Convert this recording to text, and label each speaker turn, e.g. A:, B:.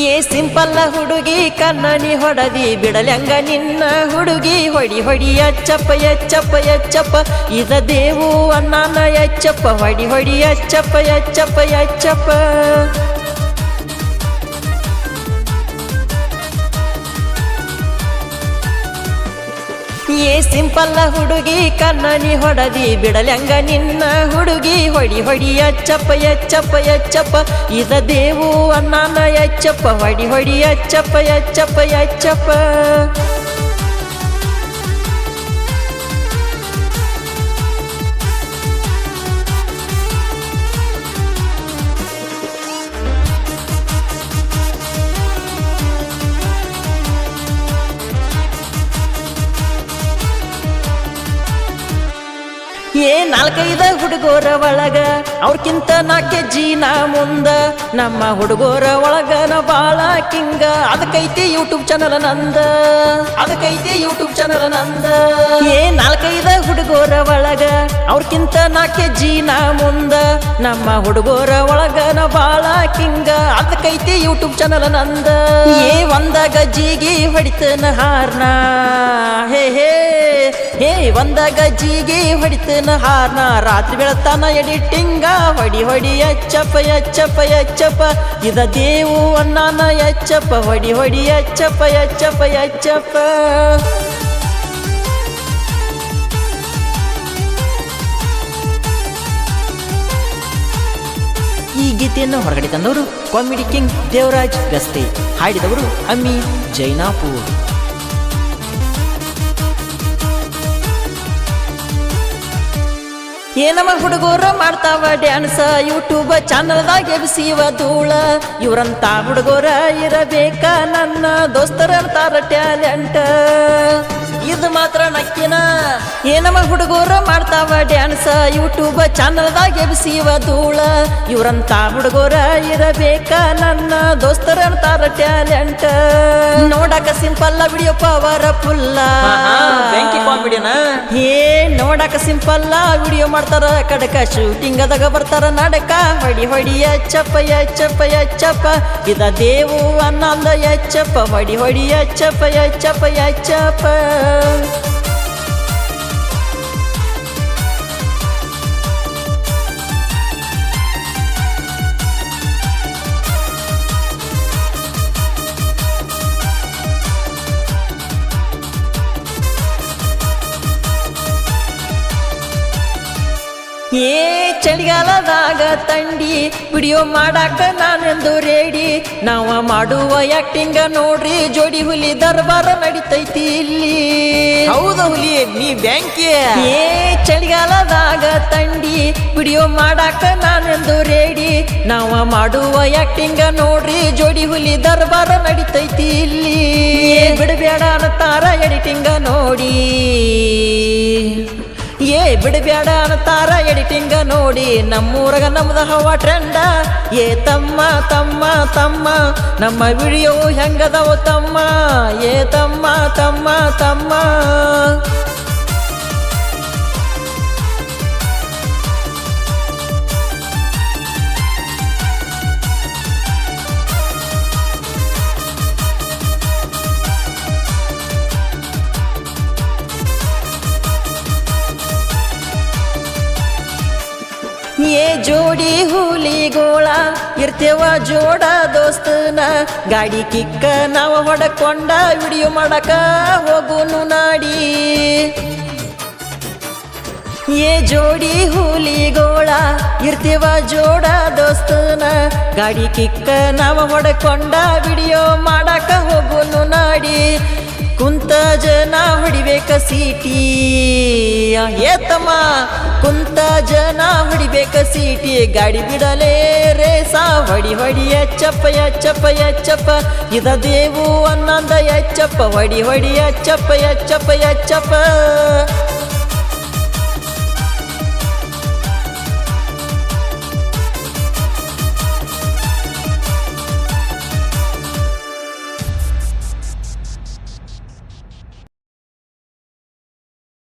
A: ಏ ಸಿಂಪಲ್ಲ ಹುಡುಗಿ ಕನ್ನನಿ ಹೊಡದಿ ಬಿಡಲಂಗ ನಿನ್ನ ಹುಡುಗಿ ಹೊಡಿ ಹೊಡಿ ಅಚ್ಚಪ್ಪ ಎಚ್ಚಪ್ಪ ಎಚ್ಚಪ್ಪ ಇದ ದೇವು ಅನ್ನಾನ ಎಚ್ಚಪ್ಪ ಹೊಡಿ ಹೊಡಿ ಅಚ್ಚಪ್ಪ ಎಚ್ಚಪ್ಪ ಎಚ್ಚಪ್ಪ ಏ ಸಿಂಪಲ್ಲ ಹುಡುಗಿ ಕನ್ನನಿ ಹೊಡದಿ ಬಿಡಲಂಗ ನಿನ್ನ ಹುಡುಗಿ ಹೊಡಿ ಹೊಡಿ ಅಚ್ಚಪ್ಪ ಎಚ್ಚಪ್ಪ ಎಚ್ಚಪ್ಪ ಇದ ದೇವು ಅನ್ನಾನ ಎಚ್ಚಪ್ಪ ಹೊಡಿ ಹೊಡಿ ಅಚ್ಚಪ್ಪ ಎಚ್ಚಪ್ಪ ಎಚ್ಚಪ್ಪ ಏ ನಾಲ್ಕೈದ ಹುಡುಗೋರ ಒಳಗ ಅವ್ರಕ್ಕಿಂತ 4 ಕೆಜಿ ನಾ ಮುಂದ ನಮ್ಮ ಹುಡುಗೋರ ಒಳಗನ ಬಾಳ ಕಿಂಗ ಅದಕ್ಕೈತಿ ಯೂಟ್ಯೂಬ್ ಚಾನಲ್ ನಂದ ಅದಕ್ಕೈತಿ ಯೂಟ್ಯೂಬ್ ಚಾನಲ್ ನಂದ ಏ ನಾಲ್ಕೈದ ಹುಡುಗೋರ ಒಳಗ ಅವ್ರಕ್ಕಿಂತ 4 ಕೆಜಿ ನಾ ಮುಂದ ನಮ್ಮ ಹುಡುಗೋರ ಒಳಗನ ಬಾಳ ಕಿಂಗ ಅದಕ್ಕೈತಿ ಯೂಟ್ಯೂಬ್ ಚಾನಲ್ ನಂದ ಏ ಒಂದ ಗಜ್ಜಿಗಿ ಹೊಡಿತನ ಹಾರ್ನ ಹೇ ಹೇ ಹೇ ಒಂದ ಗಜ್ಜಿಗಿ ಹೊಡಿತನ ಹಾರ್ನ ರಾತ್ರಿ ಬೆಳತಾನ ಎಡಿಟಿಂಗ ಹೊಡಿ ಹೊಡಿ ಎಚ್ಚಪ್ಪ ಎಚ್ಚಪ್ಪ ಎಚ್ಚಪ್ಪ ಇದ ದೇವು ಅನ್ನಾನ ಎಚ್ಚಪ್ಪ ಹೊಡಿ ಹೊಡಿ ಎಚ್ಚಪ್ಪ ಎಚ್ಚಪ್ಪ ಎಚ್ಚಪ್ಪ ಈ ಗೀತೆಯನ್ನು ಹೊರಗಡೆ ತಂದವರು ಕಾಮಿಡಿ ಕಿಂಗ್ ದೇವರಾಜ್ ಗಸ್ತೆ, ಹಾಡಿದವರು ಅಮ್ಮಿ ಜೈನಾಪುರ್. ಏನಮ್ಮ ಹುಡುಗರ ಮಾಡ್ತಾವ ಡ್ಯಾನ್ಸ ಯೂಟ್ಯೂಬ್ ಚಾನಲ್ದಾಗ ಎಬ್ಸಿವ ಧೂಳ ಇವ್ರಂತ ಹುಡುಗರ ಇರಬೇಕ ನನ್ನ ದೋಸ್ತರ ಅಂತಾರ ಟ್ಯಾಲೆಂಟ್ ಇದು ಮಾತ್ರ ನಕ್ಕಿನ ಏನಮ್ಮ ಹುಡುಗರ ಮಾಡ್ತಾವ ಡ್ಯಾನ್ಸ ಯೂಟ್ಯೂಬ್ ಚಾನಲ್ದಾಗ ಎಬ್ಸಿವ ಧೂಳ ಇವ್ರಂತ ಹುಡುಗರ ಇರಬೇಕ ನನ್ನ ದೋಸ್ತರ ಅಂತಾರ ಟ್ಯಾಲೆಂಟ್ ನೋಡಕ ಸಿಂಪಲ್ಲ ವಿಡಿಯೋ ಪವರ್ ಫುಲ್ಲ ಹೇ ನೋಡಕ ಸಿಂಪಲ್ಲ ವಿಡಿಯೋ ಮಾಡ್ತಾರ ಕಡಕ ಶೂಟಿಂಗ್ ಅದಾಗ ಬರ್ತಾರ ನಡಕ ಹೊಡಿ ಹೊಡಿ ಎಚ್ಚಪ್ಪ ಎಚ್ಚಪ್ಪ ಎಚ್ಚಪ್ಪ ಇದ ದೇವು ಅನ್ನಂದ ಎಚ್ಚಪ್ಪ ಹೊಡಿ ಹೊಡಿ ಎಚ್ಚಪ್ಪ ಎಚ್ಚಪ್ಪ ಎಚ್ಚಪ್ಪ ಏ ಚಳಿಗಾಲದಾಗ ತಂಡಿ ವಿಡಿಯೋ ಮಾಡಾಕ ನಾನೆಂದು ರೇಡಿ ನಾವ ಮಾಡುವ ಆಕ್ಟಿಂಗ ನೋಡ್ರಿ ಜೋಡಿ ಹುಲಿ ದರ್ಬಾರ ನಡಿತೈತಿ ಇಲ್ಲಿ ಹೌದ ಹುಲಿ ನೀ ಬ್ಯಾಂಕಿ ಏ ಚಳಿಗಾಲದಾಗ ತಂಡಿ ವಿಡಿಯೋ ಮಾಡಾಕ ನಾನೆಂದು ರೇಡಿ ನಾವ ಮಾಡುವ ಆಕ್ಟಿಂಗ ನೋಡ್ರಿ ಜೋಡಿ ಹುಲಿ ದರ್ಬಾರ ನಡಿತೈತಿ ಇಲ್ಲಿ ಬಿಡಬೇಡ ಅನ್ನತಾರ ಎಡಿಟಿಂಗ ನೋಡಿ ಏ ಬಿಡಬೇಡ ಅನ್ನತಾರ ಎಡಿಟಿಂಗ ನೋಡಿ ನಮ್ಮೂರಾಗ ನಮ್ದ ಹವಾ ಟ್ರೆಂಡ ಏ ತಮ್ಮ ತಮ್ಮ ತಮ್ಮ ನಮ್ಮ ವಿಡಿಯೋ ಹೆಂಗದವ ತಮ್ಮ ಏ ತಮ್ಮ ತಮ್ಮ ತಮ್ಮ ಏ ಜೋಡಿ ಹುಲಿಗೋಳ ಇರ್ತೇವ ಜೋಡ ದೋಸ್ತನ ಗಾಡಿ ಕಿಕ್ಕ ನಾವು ಹೊಡಕೊಂಡ ವಿಡಿಯೋ ಮಾಡಕ ಹೋಗುನು ನಾಡಿ ಏ ಜೋಡಿ ಹುಲಿಗೋಳ ಇರ್ತೇವ ಜೋಡ ದೋಸ್ತನ ಗಾಡಿ ಕಿಕ್ಕ ನಾವು ಹೊಡಕೊಂಡ ವಿಡಿಯೋ ಮಾಡಕ ಹೋಗುನು ನಾಡಿ ಕುಂತ ಜನ ಹೊಡಿಬೇಕ ಸೀಟಿ ಏ ತಮ್ಮ ಕುಂತ ಜನ ಹೊಡಿಬೇಕ ಸೀಟಿ ಗಾಡಿ ಬಿಡಲೇ ರೇಸ ಹೊಡಿ ಹೊಡಿ ಎಚ್ಚಪ್ಪ ಎಚ್ಚಪ್ಪ ಎಚ್ಚಪ್ಪ ಇದ ದೇವು ಅನ್ನಂದ ಎಚ್ಚಪ್ಪ ಹೊಡಿ ಹೊಡಿ ಎಚ್ಚಪ್ಪ ಎಚ್ಚಪ್ಪ ಎಚ್ಚಪ್ಪ